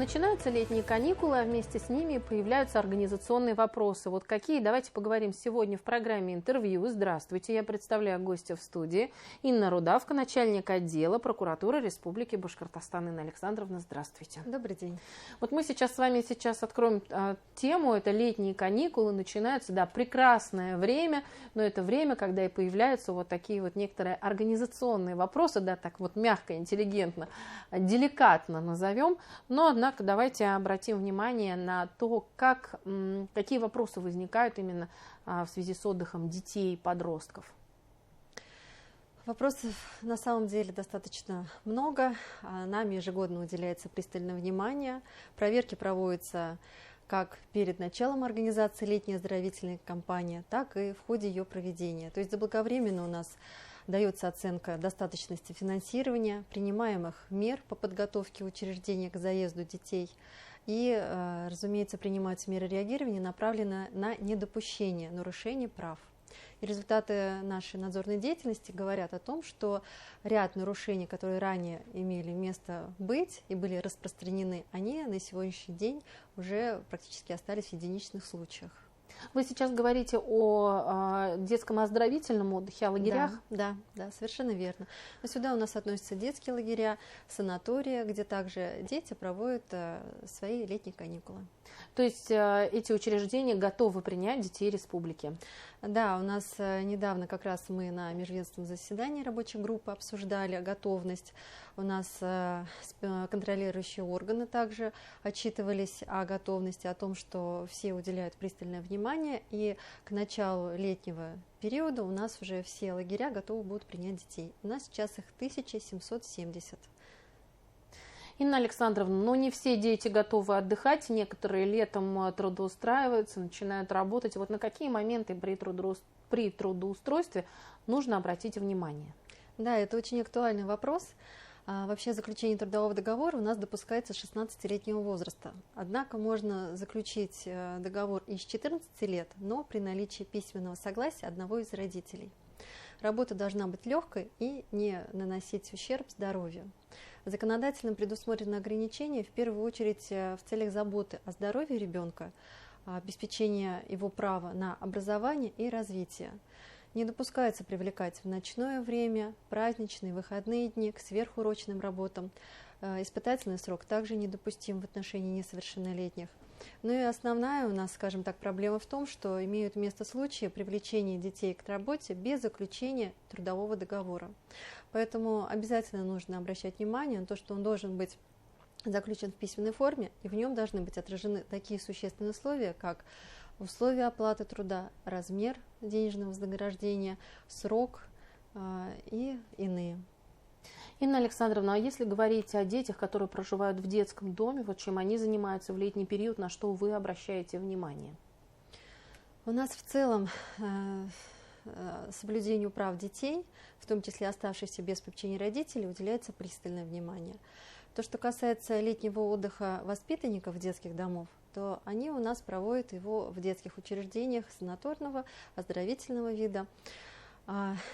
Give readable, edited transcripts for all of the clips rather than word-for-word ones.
Начинаются летние каникулы, а вместе с ними появляются организационные вопросы. Вот какие? Давайте поговорим сегодня в программе «Интервью». Здравствуйте, я представляю гостя в студии. Инна Рудавка, начальник отдела прокуратуры Республики Башкортостан. Инна Александровна, здравствуйте. Добрый день. Вот мы с вами откроем тему, это летние каникулы, начинаются, да, прекрасное время, но это время, когда и появляются вот такие вот некоторые организационные вопросы, да, так вот мягко, интеллигентно, деликатно назовем, но, однако, давайте обратим внимание на то, какие вопросы возникают именно в связи с отдыхом детей и подростков. Вопросов на самом деле достаточно много. Нам ежегодно уделяется пристальное внимание. Проверки проводятся как перед началом организации летней оздоровительной кампании, так и в ходе ее проведения. То есть заблаговременно у нас дается оценка достаточности финансирования, принимаемых мер по подготовке учреждения к заезду детей. И, разумеется, принимаются меры реагирования, направленные на недопущение нарушений прав. И результаты нашей надзорной деятельности говорят о том, что ряд нарушений, которые ранее имели место быть и были распространены, они на сегодняшний день уже практически остались в единичных случаях. Вы сейчас говорите о детском оздоровительном отдыхе, о лагерях? Да, совершенно верно. Но сюда у нас относятся детские лагеря, санатории, где также дети проводят свои летние каникулы. То есть эти учреждения готовы принять детей республики? Да, у нас недавно как раз мы на межведомственном заседании рабочей группы обсуждали готовность. У нас контролирующие органы также отчитывались о готовности, о том, что все уделяют пристальное внимание, и к началу летнего периода у нас уже все лагеря готовы будут принять детей. У нас сейчас их 1770. Инна Александровна, но не все дети готовы отдыхать, некоторые летом трудоустраиваются, начинают работать. Вот на какие моменты при трудоустройстве нужно обратить внимание? Да, это очень актуальный вопрос. Вообще заключение трудового договора у нас допускается с 16-летнего возраста. Однако можно заключить договор и с 14 лет, но при наличии письменного согласия одного из родителей. Работа должна быть легкой и не наносить ущерб здоровью. Законодательно предусмотрены ограничения, в первую очередь в целях заботы о здоровье ребенка, обеспечения его права на образование и развитие. Не допускается привлекать в ночное время, праздничные, выходные дни к сверхурочным работам. Испытательный срок также недопустим в отношении несовершеннолетних. Ну и основная у нас, скажем так, проблема в том, что имеют место случаи привлечения детей к работе без заключения трудового договора. Поэтому обязательно нужно обращать внимание на то, что он должен быть заключен в письменной форме, и в нем должны быть отражены такие существенные условия, как условия оплаты труда, размер денежного вознаграждения, срок и иные. Инна Александровна, а если говорить о детях, которые проживают в детском доме, вот чем они занимаются в летний период, на что вы обращаете внимание? У нас в целом соблюдению прав детей, в том числе оставшихся без попечения родителей, уделяется пристальное внимание. То, что касается летнего отдыха воспитанников детских домов, то они у нас проводят его в детских учреждениях санаторного, оздоровительного вида.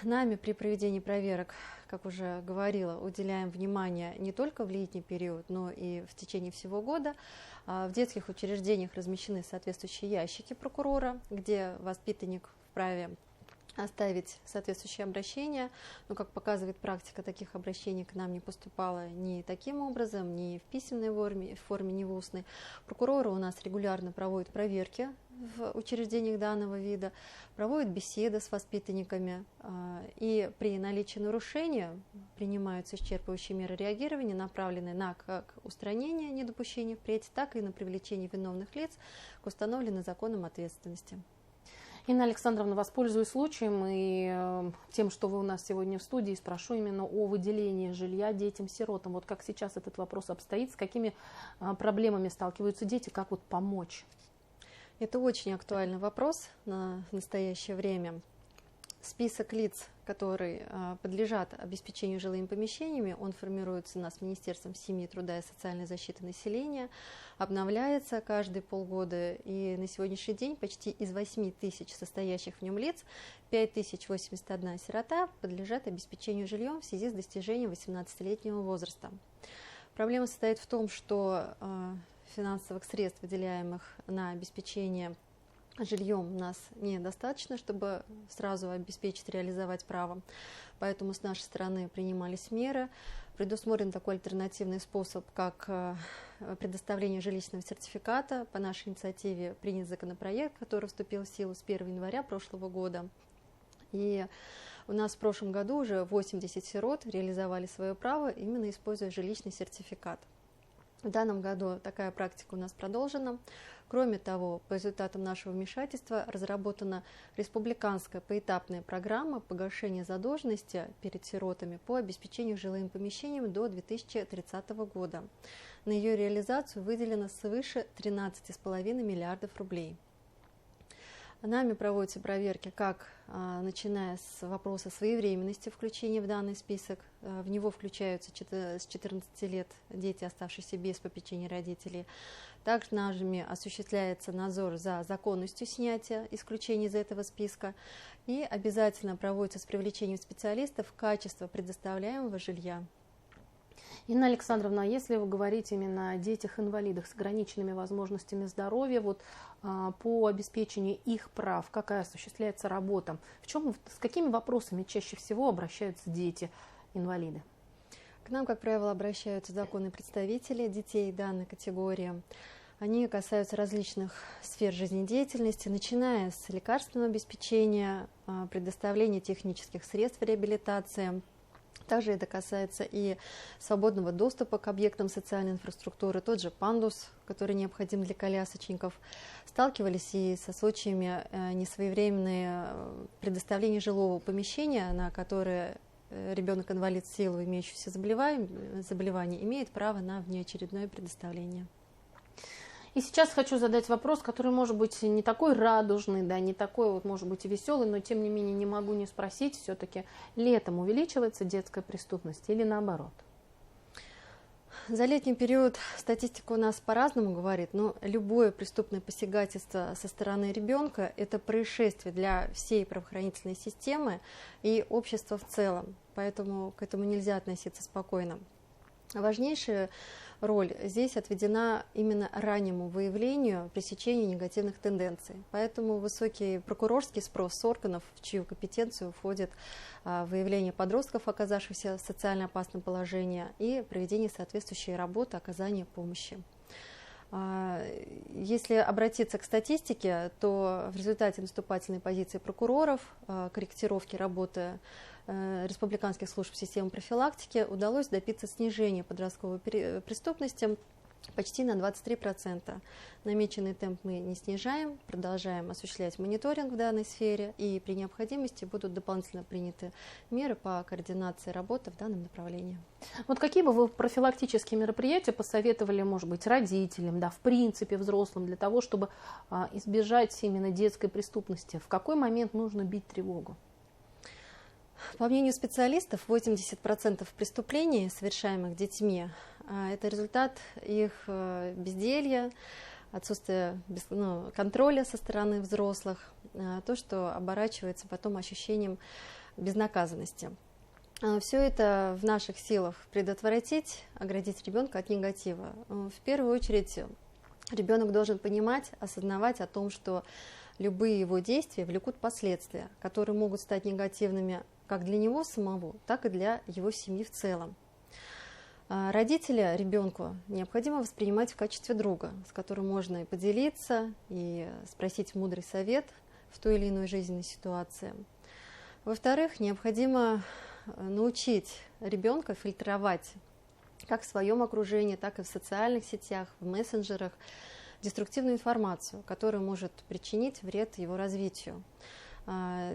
Нами при проведении проверок, как уже говорила, уделяем внимание не только в летний период, но и в течение всего года. В детских учреждениях размещены соответствующие ящики прокурора, где воспитанник вправе оставить соответствующее обращение, но, как показывает практика, таких обращений к нам не поступало ни таким образом, ни в письменной форме, ни в устной. Прокуроры у нас регулярно проводят проверки в учреждениях данного вида, проводят беседы с воспитанниками, и при наличии нарушения принимаются исчерпывающие меры реагирования, направленные на как устранение недопущения впредь, так и на привлечение виновных лиц к установленной законом ответственности. Инна Александровна, воспользуюсь случаем и тем, что вы у нас сегодня в студии, спрошу именно о выделении жилья детям-сиротам. Вот как сейчас этот вопрос обстоит, с какими проблемами сталкиваются дети, как вот помочь? Это очень актуальный вопрос на настоящее время. Список лиц, которые подлежат обеспечению жилыми помещениями, он формируется у нас Министерством семьи, труда и социальной защиты населения, обновляется каждые полгода, и на сегодняшний день почти из 8 тысяч состоящих в нем лиц 5081 сирота подлежат обеспечению жильем в связи с достижением 18-летнего возраста. Проблема состоит в том, что финансовых средств, выделяемых на обеспечение жильем, у нас недостаточно, чтобы сразу обеспечить, реализовать право. Поэтому с нашей стороны принимались меры. Предусмотрен такой альтернативный способ, как предоставление жилищного сертификата. По нашей инициативе принят законопроект, который вступил в силу с 1 января прошлого года. И у нас в прошлом году уже 80 сирот реализовали свое право, именно используя жилищный сертификат. В данном году такая практика у нас продолжена. Кроме того, по результатам нашего вмешательства разработана республиканская поэтапная программа погашения задолженности перед сиротами по обеспечению жилым помещением до 2030 года. На ее реализацию выделено свыше 13,5 миллиардов рублей. Нами проводятся проверки, как начиная с вопроса своевременности включения в данный список. В него включаются с 14 лет дети, оставшиеся без попечения родителей. Также нами осуществляется надзор за законностью снятия исключений из этого списка. И обязательно проводится с привлечением специалистов качество предоставляемого жилья. Инна Александровна, если вы говорите именно о детях-инвалидах с ограниченными возможностями здоровья, по обеспечению их прав, какая осуществляется работа? С какими вопросами чаще всего обращаются дети-инвалиды? К нам, как правило, обращаются законные представители детей данной категории. Они касаются различных сфер жизнедеятельности, начиная с лекарственного обеспечения, предоставления технических средств реабилитации. Также это касается и свободного доступа к объектам социальной инфраструктуры, тот же пандус, который необходим для колясочников. Сталкивались и со случаями несвоевременного предоставления жилого помещения, на которое ребенок-инвалид в силу имеющихся заболеваний имеет право на внеочередное предоставление. И сейчас хочу задать вопрос, который может быть не такой радужный, не такой может быть и веселый, но тем не менее не могу не спросить, все-таки летом увеличивается детская преступность или наоборот? За летний период статистика у нас по-разному говорит, но любое преступное посягательство со стороны ребенка – это происшествие для всей правоохранительной системы и общества в целом, поэтому к этому нельзя относиться спокойно. Важнейшая роль здесь отведена именно раннему выявлению, пресечению негативных тенденций. Поэтому высокий прокурорский спрос с органов, в чью компетенцию входит выявление подростков, оказавшихся в социально опасном положении, и проведение соответствующей работы, оказания помощи. Если обратиться к статистике, то в результате наступательной позиции прокуроров, корректировки работы республиканских служб системы профилактики удалось добиться снижения подростковой преступности почти на 23%. Намеченный темп мы не снижаем, продолжаем осуществлять мониторинг в данной сфере, и при необходимости будут дополнительно приняты меры по координации работы в данном направлении. Какие бы вы профилактические мероприятия посоветовали, может быть, родителям, в принципе, взрослым, для того, чтобы избежать именно детской преступности? В какой момент нужно бить тревогу? По мнению специалистов, 80% преступлений, совершаемых детьми, это результат их безделья, отсутствия контроля со стороны взрослых, то, что оборачивается потом ощущением безнаказанности. Все это в наших силах предотвратить, оградить ребенка от негатива. В первую очередь ребенок должен понимать, осознавать о том, что любые его действия влекут последствия, которые могут стать негативными как для него самого, так и для его семьи в целом. Родителя ребенку необходимо воспринимать в качестве друга, с которым можно и поделиться, и спросить мудрый совет в той или иной жизненной ситуации. Во-вторых, необходимо научить ребенка фильтровать как в своем окружении, так и в социальных сетях, в мессенджерах деструктивную информацию, которая может причинить вред его развитию.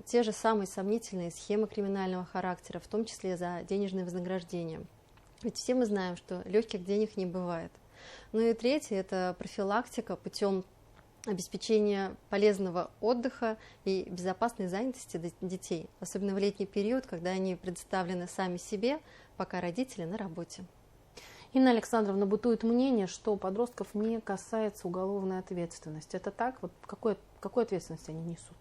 Те же самые сомнительные схемы криминального характера, в том числе за денежное вознаграждение. Ведь все мы знаем, что легких денег не бывает. Ну и третье – это профилактика путем обеспечения полезного отдыха и безопасной занятости детей, особенно в летний период, когда они предоставлены сами себе, пока родители на работе. Инна Александровна, бытует мнение, что подростков не касается уголовной ответственности. Это так? Какую ответственность они несут?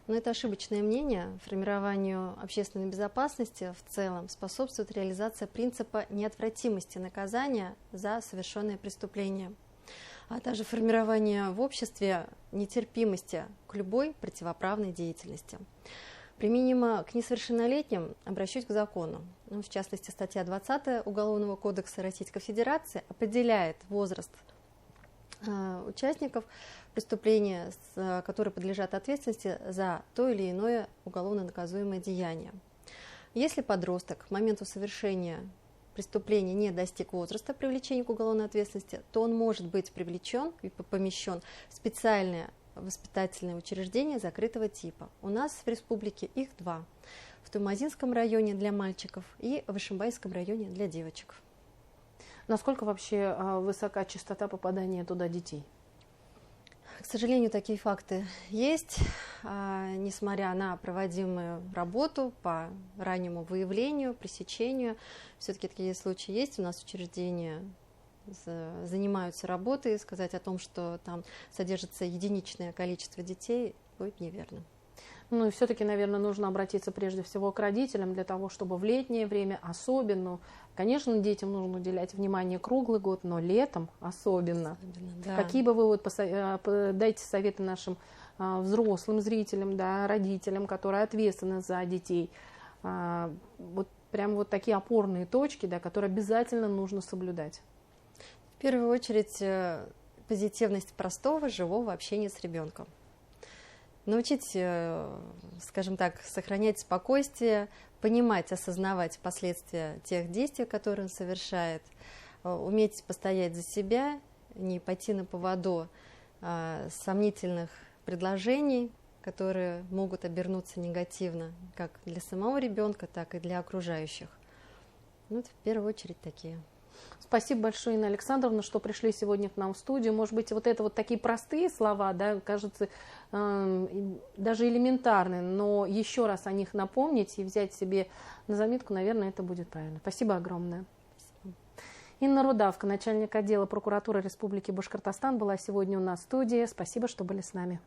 Но это ошибочное мнение. Формированию общественной безопасности в целом способствует реализация принципа неотвратимости наказания за совершенное преступление, а также формирование в обществе нетерпимости к любой противоправной деятельности. Применимо к несовершеннолетним обращусь к закону. В частности, статья 20 Уголовного кодекса Российской Федерации определяет возраст участников преступления, которые подлежат ответственности за то или иное уголовно наказуемое деяние. Если подросток к моменту совершения преступления не достиг возраста привлечения к уголовной ответственности, то он может быть привлечен и помещен в специальное воспитательное учреждение закрытого типа. У нас в республике их 2. В Туамазинском районе для мальчиков и в Ишимбайском районе для девочек. Насколько вообще высока частота попадания туда детей? К сожалению, такие факты есть. Несмотря на проводимую работу по раннему выявлению, пресечению, все-таки такие случаи есть. У нас учреждения занимаются работой. Сказать о том, что там содержится единичное количество детей, будет неверно. Ну и все-таки, наверное, нужно обратиться прежде всего к родителям для того, чтобы в летнее время особенно, конечно, детям нужно уделять внимание круглый год, но летом особенно. Да. Какие бы вы дайте советы нашим взрослым зрителям, да, родителям, которые ответственны за детей? Вот прям вот такие опорные точки, да, которые обязательно нужно соблюдать. В первую очередь позитивность простого, живого общения с ребенком. Научить, скажем так, сохранять спокойствие, понимать, осознавать последствия тех действий, которые он совершает, уметь постоять за себя, не пойти на поводу сомнительных предложений, которые могут обернуться негативно как для самого ребенка, так и для окружающих. Ну, это в первую очередь такие. Спасибо большое, Инна Александровна, что пришли сегодня к нам в студию. Может быть, вот это вот такие простые слова, да, кажется, даже элементарные, но еще раз о них напомнить и взять себе на заметку, наверное, это будет правильно. Спасибо огромное. Спасибо. Инна Рудавка, начальник отдела прокуратуры Республики Башкортостан, была сегодня у нас в студии. Спасибо, что были с нами.